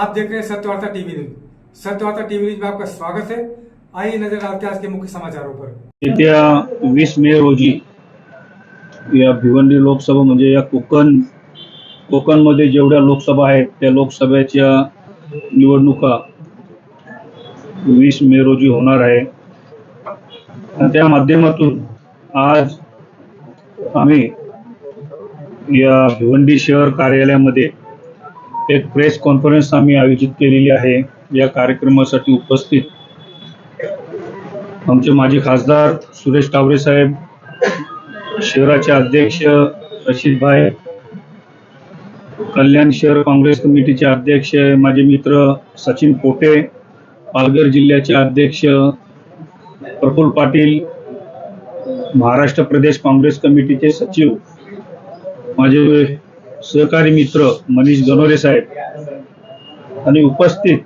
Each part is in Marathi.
आप देख रहे हैं Satyavarta TV news. Satyavarta TV news में आपका स्वागत है। आइए नजर डालते हैं आज के मुख्य समाचारों पर। येत्या 20 मे रोजी या भिवंडी लोकसभा म्हणजे या कोकणमध्ये जेवढ्या लोकसभा आहेत त्या लोकसभेच्या निवडणुका 20 मे रोजी होणार आहे आणि त्या माध्यमातून आज आम्ही या भिवंडी शहर कार्यालयामध्ये एक प्रेस कॉन्फरन्स आम्ही आयोजित केलेली आहे। या कार्यक्रमासाठी उपस्थित आमचे माजी खासदार सुरेश टावरे साहेब, शहराचे अध्यक्ष रशीद भाई, कल्याण शहर काँग्रेस कमिटीचे अध्यक्ष माझे मित्र सचिन पोटे, पालघर जिल्ह्याचे अध्यक्ष प्रफुल्ल पाटील, महाराष्ट्र प्रदेश काँग्रेस कमिटीचे सचिव माझे सहकारी मित्र मनीष गणोरे साहेब आणि उपस्थित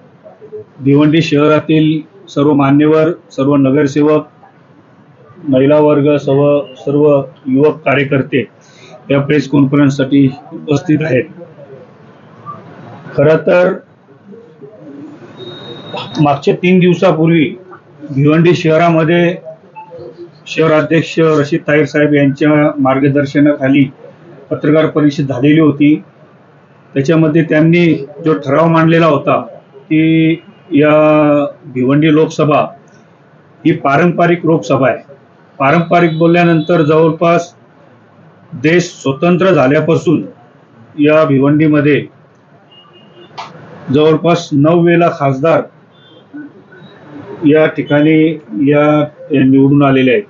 भिवंडी शहरातील सर्व मान्यवर, सर्व नगरसेवक, महिला वर्ग, सर्व युवक कार्यकर्ते या प्रेस कॉन्फरन्ससाठी उपस्थित आहेत। खरं तर मागच्या 3 दिवसापूर्वी भिवंडी शहरामध्ये शहराध्यक्ष रशीद ताहिर साहेब यांच्या मार्गदर्शनाखाली पत्रकार परिषद झालेली होती। त्याच्यामध्ये त्यांनी जो ठराव मांडलेला होता की या भिवंडी लोकसभा ही पारंपरिक लोकसभा आहे। पारंपरिक बोलल्यानंतर जवळपास देश स्वतंत्र झाल्यापासून या भिवंडीमध्ये जवळपास 9 वेळा खासदार या ठिकाणी या निवडून आलेले आहेत।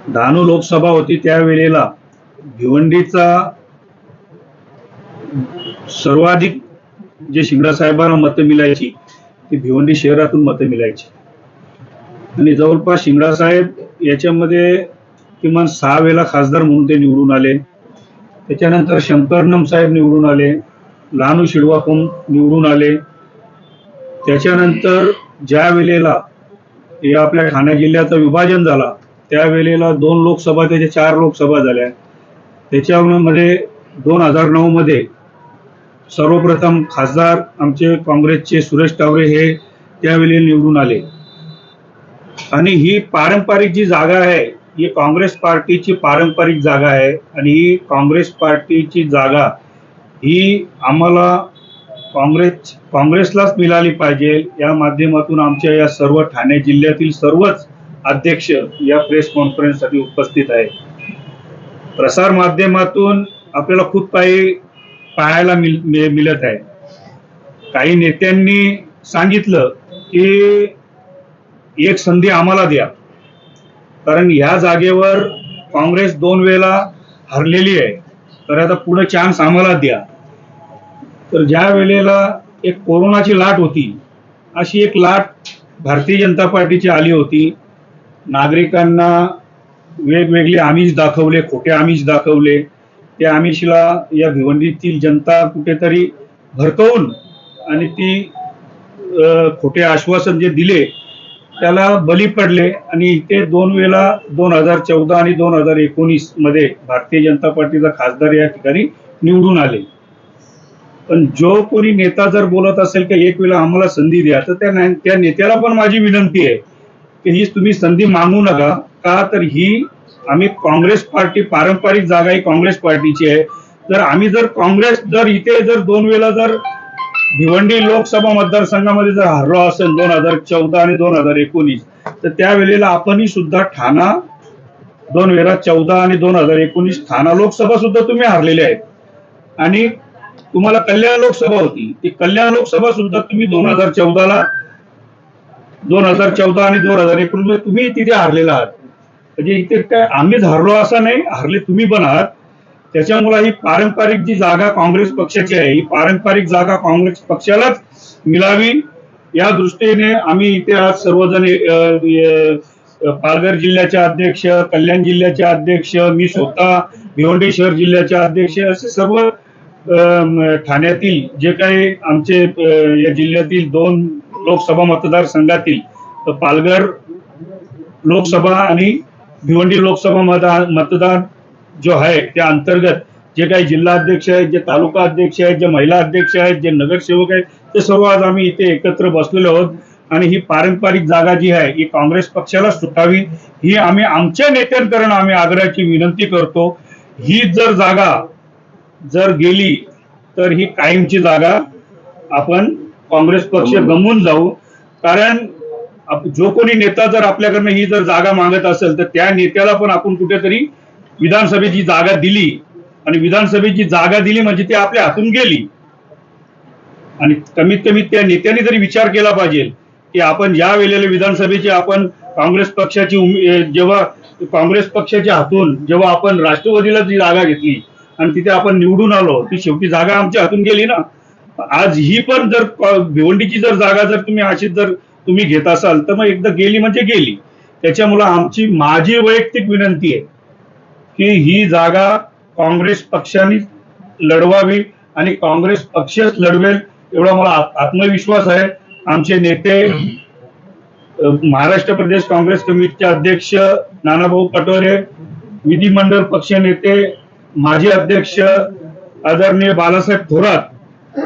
96 लोकसभा होती त्यावेळेला भिवंडीचा सर्वाधिक जे शिंगडा साहेबांना मतं मिळायची ती भिवंडी शहरातून मतं मिळायची आणि जवळपास शिंगडा साहेब याच्यामध्ये किमान 6 वेळा खासदार म्हणून ते निवडून आले। त्याच्यानंतर शंकरनम साहेब निवडून आले, लहानू शिडवापून निवडून आले। त्याच्यानंतर ज्या वेळेला या आपल्या ठाणे जिल्ह्याचं विभाजन झाला त्यावेळेला 2 लोकसभा त्याच्या 4 लोकसभा झाल्या। त्याच्यामध्ये 2009 मध्ये सर्वप्रथम खासदार आमचे काँग्रेसचे सुरेश टावरे हे त्यावेळी निवडून आले आणि ही पारंपरिक जी जागा आहे ही काँग्रेस पार्टीची पारंपरिक जागा आहे आणि ही काँग्रेस पार्टीची जागा ही आम्हाला काँग्रेसलाच मिळाली पाहिजे। या माध्यमातून आमच्या या सर्व ठाणे जिल्ह्यातील सर्वच अध्यक्ष या प्रेस कॉन्फरन्ससाठी उपस्थित आहेत। प्रसार माध्यमातून आपल्याला खूप काही पाहायला मिळत आहे। काही नेत्यांनी सांगितलं की एक संधी आम्हाला द्या, कारण या जागेवर काँग्रेस 2 वेळा हरलेली आहे, तर आता पुढे चान्स आम्हाला द्या। तर ज्या वेळेला एक कोरोनाची लाट होती अशी एक लाट भारतीय जनता पार्टीची आली होती। नागरिकांना वेगवेगळे आमिष दाखवले, खोटे आमिष दाखवले। त्या आमिषला या भिवंडीतील जनता कुठेतरी भडकवून आणि ती खोटे आश्वासन जे दिले त्याला बली पडले आणि इथे 2 वेळा 2014 आणि 2019 मध्ये भारतीय जनता पार्टीचा खासदार या ठिकाणी निवडून आले। पण जो कोणी नेता जर बोलत असेल की एक वेळा आम्हाला संधी द्या, तर त्या नेत्याला पण माझी विनंती आहे की ही तुम्ही संधी मागू नका। का तर ही आम्ही काँग्रेस पार्टी, पारंपरिक जागा ही काँग्रेस पार्टीची आहे। जर आम्ही जर इथे 2 वेळा जर भिवंडी लोकसभा मतदारसंघामध्ये जर हरलो असेल 2014 आणि 2019, तर त्यावेळेला आपणही सुद्धा ठाणा 2 वेळा 14 आणि 2019 ठाणा लोकसभा सुद्धा तुम्ही हरलेले आहेत आणि तुम्हाला कल्याण लोकसभा होती, ती कल्याण लोकसभा सुद्धा तुम्ही 2014 आणि 2019 तुम्ही तिथे हरलेला आहात। म्हणजे इथे काय आम्हीच हरलो असं नाही, हरले तुम्ही पण आहात। त्याच्यामुळे ही पारंपरिक जी जागा काँग्रेस पक्षाची आहे ही पारंपरिक जागा काँग्रेस पक्षालाच मिळावी या दृष्टीने आम्ही इथे आज सर्वजण पालघर जिल्ह्याचे अध्यक्ष, कल्याण जिल्ह्याचे अध्यक्ष, मी स्वतः भिवंडी शहर जिल्ह्याचे अध्यक्ष असे सर्व ठाण्यातील जे काही आमचे या जिल्ह्यातील 2 लोकसभा मतदारसंघातील पालघर लोकसभा आणि भिवंडी लोकसभा मतदान जो आहे त्या अंतर्गत जे काही जिल्हा अध्यक्ष आहेत, जे तालुका अध्यक्ष आहेत, जे महिला अध्यक्ष आहेत, जे नगरसेवक आहेत, ते सर्व आज आम्ही इथे एकत्र बसलेलो आहोत आणि ही पारंपरिक जागा जी आहे ही काँग्रेस पक्षाला सुटावी ही आम्ही आमच्या नेत्यांकडून आम्ही आग्रहाची विनंती करतो. ही जर जागा जर गेली तर ही कायमची जागा आपण काँग्रेस पक्ष गमवून जाऊ. कारण जो कोणी नेता जर आपल्याकडनं ही जर जागा मागत असेल तर त्या नेत्याला पण आपण कुठेतरी विधानसभेची जागा दिली आणि विधानसभेची जागा दिली म्हणजे ती आपल्या हातून गेली. आणि कमीत कमी त्या नेत्याने तरी विचार केला पाहिजे की आपण ज्या वेळेला विधानसभेची आपण काँग्रेस पक्षाची जेव्हा काँग्रेस पक्षाच्या हातून जेव्हा आपण राष्ट्रवादीला जी जागा घेतली आणि तिथे आपण निवडून आलो ती शेवटी जागा आमच्या हातून गेली ना. आज ही पण जर भिवंडीची जर जागा जर तुम्ही अशीच जर तुम्ही घेत असाल तर मग एकदा गेली म्हणजे गेली. त्याच्यामुळे माझी वैयक्तिक विनंती आहे की ही जागा काँग्रेस पक्षाने लढवावी आणि काँग्रेस पक्षच लढवेल एवढा मला आत्मविश्वास आहे. आमचे नेते महाराष्ट्र प्रदेश काँग्रेस कमिटीचे अध्यक्ष नानाभाऊ पटोले, विधिमंडळ पक्ष नेते माजी अध्यक्ष आदरणीय बाळासाहेब थोरात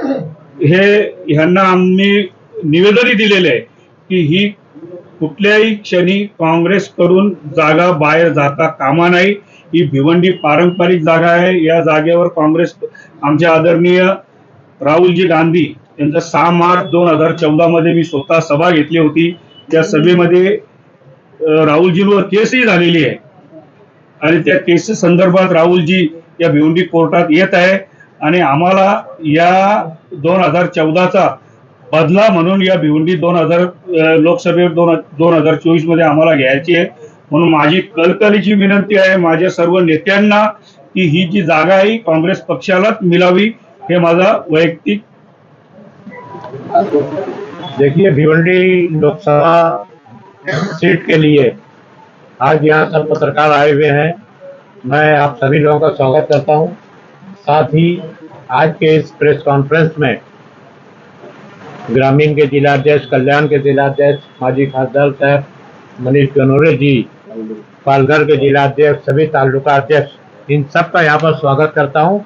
ह्यांना आम्ही निवेदनही दिलेले आहे की ही कुठल्याही क्षणी काँग्रेसकडून जागा बाहेर जाता कामा नाही. ही भिवंडी पारंपरिक जागा आहे. या जागेवर काँग्रेस आमचे आदरणीय राहुलजी गांधी यांचा 6 मार्च 2014 मध्ये मी स्वतः सभा घेतली होती. त्या सभेमध्ये राहुलजींवर केसही झालेली आहे आणि त्या केस संदर्भात राहुलजी या भिवंडी कोर्टात येत आहे आणि आम्हाला या 2014चा बदला म्हणून या भिवंडी 2000 लोकसभेवर 2024 मध्ये आम्हाला घ्यायची आहे. म्हणून माझी कळकळीची विनंती आहे माझ्या सर्व नेत्यांना की ही जी जागा आहे काँग्रेस पक्षालाच मिळावी हे माझा वैयक्तिक. देखिए, भिवंडी लोकसभा सीट के लिए आज यहाँ सब पत्रकार आए हुए हैं. मैं आप सभी लोगों का स्वागत करता हूँ. साथ ही आज के इस प्रेस कॉन्फ्रेंस में ग्रामीण के जिलाध्यक्ष, कल्याण के जिलाध्यक्ष, माजी खासदार साहब मनीष गनोरे जी, पालघर के जिलाध्यक्ष, सभी तालुका अध्यक्ष, इन सब का यहाँ पर स्वागत करता हूँ.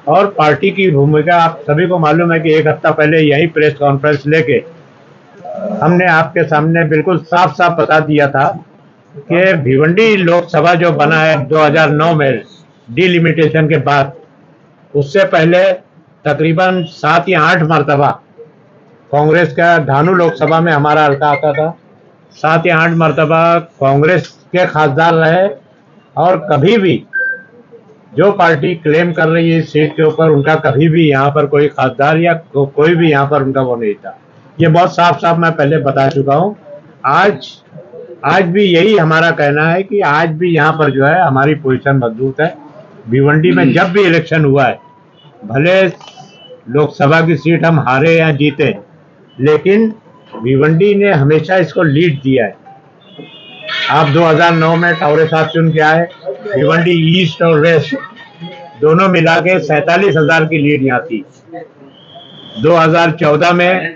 और पार्टी की भूमिका आप सभी को मालूम है कि एक हफ्ता पहले यही प्रेस कॉन्फ्रेंस लेके हमने आपके सामने बिल्कुल साफ साफ बता दिया था कि भिवंडी लोकसभा जो बना है 2009 में डिलिमिटेशन के बाद, उससे पहले तकरीबन 7 या 8 मरतबा कांग्रेस का धानु लोकसभा में हमारा हल्का आता था. 7 या 8 मरतबा कांग्रेस के खासदार रहे और कभी भी जो पार्टी क्लेम कर रही है इस सीट के ऊपर उनका कभी भी यहाँ पर कोई खासदार या कोई भी यहाँ पर उनका वो नहीं था. ये बहुत साफ साफ मैं पहले बता चुका हूँ. आज भी यही हमारा कहना है कि आज भी यहाँ पर जो है हमारी पोजीशन मजबूत है. भिवंडी में जब भी इलेक्शन हुआ है, भले लोकसभा की सीट हम हारे या जीते, लेकिन भिवंडी ने हमेशा इसको लीड दिया है. आप 2009 में टावरे साहब चुन के आए. भिवंडी ईस्ट और वेस्ट दोनों मिला के 47,000 की लीड यहाँ थी. 2014 में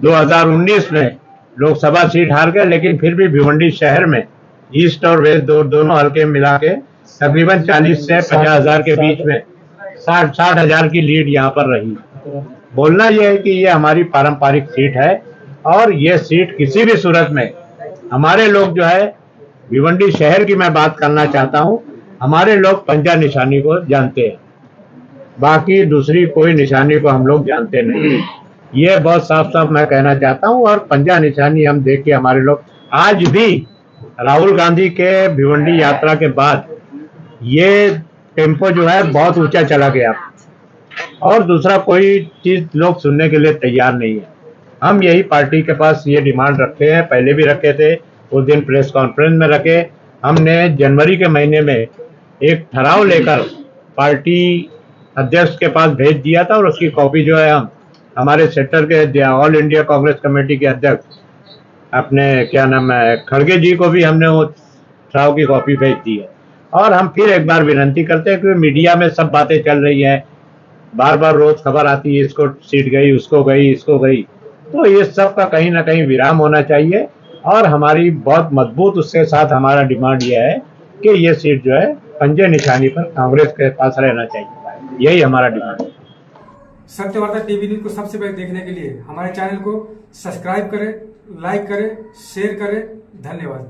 2019 में लोकसभा सीट हार गए, लेकिन फिर भी भिवंडी शहर में ईस्ट और वेस्ट दोनों हल्के मिला के तकरीबन 40 से 50,000 के बीच में 60,000 की लीड यहाँ पर रही. बोलना यह है कि ये हमारी पारंपरिक सीट है और ये सीट किसी भी सूरत में हमारे लोग जो है, भिवंडी शहर की मैं बात करना चाहता हूँ, हमारे लोग पंजा निशानी को जानते हैं, बाकी दूसरी कोई निशानी को हम लोग जानते नहीं. ये बहुत साफ साफ मैं कहना चाहता हूँ. और पंजा निशानी हम देख के हमारे लोग आज भी राहुल गांधी के भिवंडी यात्रा के बाद ये टेम्पो जो है बहुत ऊंचा चला गया और दूसरा कोई चीज लोग सुनने के लिए तैयार नहीं है. हम यही पार्टी के पास ये डिमांड रखते हैं, पहले भी रखे थे, उस दिन प्रेस कॉन्फ्रेंस में रखे. हमने जनवरी के महीने में एक ठहराव लेकर पार्टी अध्यक्ष के पास भेज दिया था और उसकी कॉपी जो है हम हमारे सेक्टर के ऑल इंडिया कांग्रेस कमेटी के अध्यक्ष अपने क्या नाम है खड़गे जी को भी हमने वो ठहराव की कॉपी भेज दी है. और हम फिर एक बार विनंती करते हैं कि मीडिया में सब बातें चल रही है, बार बार रोज खबर आती है, इसको सीट गई, उसको गई, इसको गई, तो ये सब का कहीं ना कहीं विराम होना चाहिए. और हमारी बहुत मजबूत उसके साथ हमारा डिमांड यह है कि ये सीट जो है पंजे निशानी पर कांग्रेस के पास रहना चाहिए। यही हमारा डिमांड है। सत्यवार्ता टीवी न्यूज को सबसे पहले देखने के लिए हमारे चैनल को सब्सक्राइब करें, लाइक करें, शेयर करें। धन्यवाद।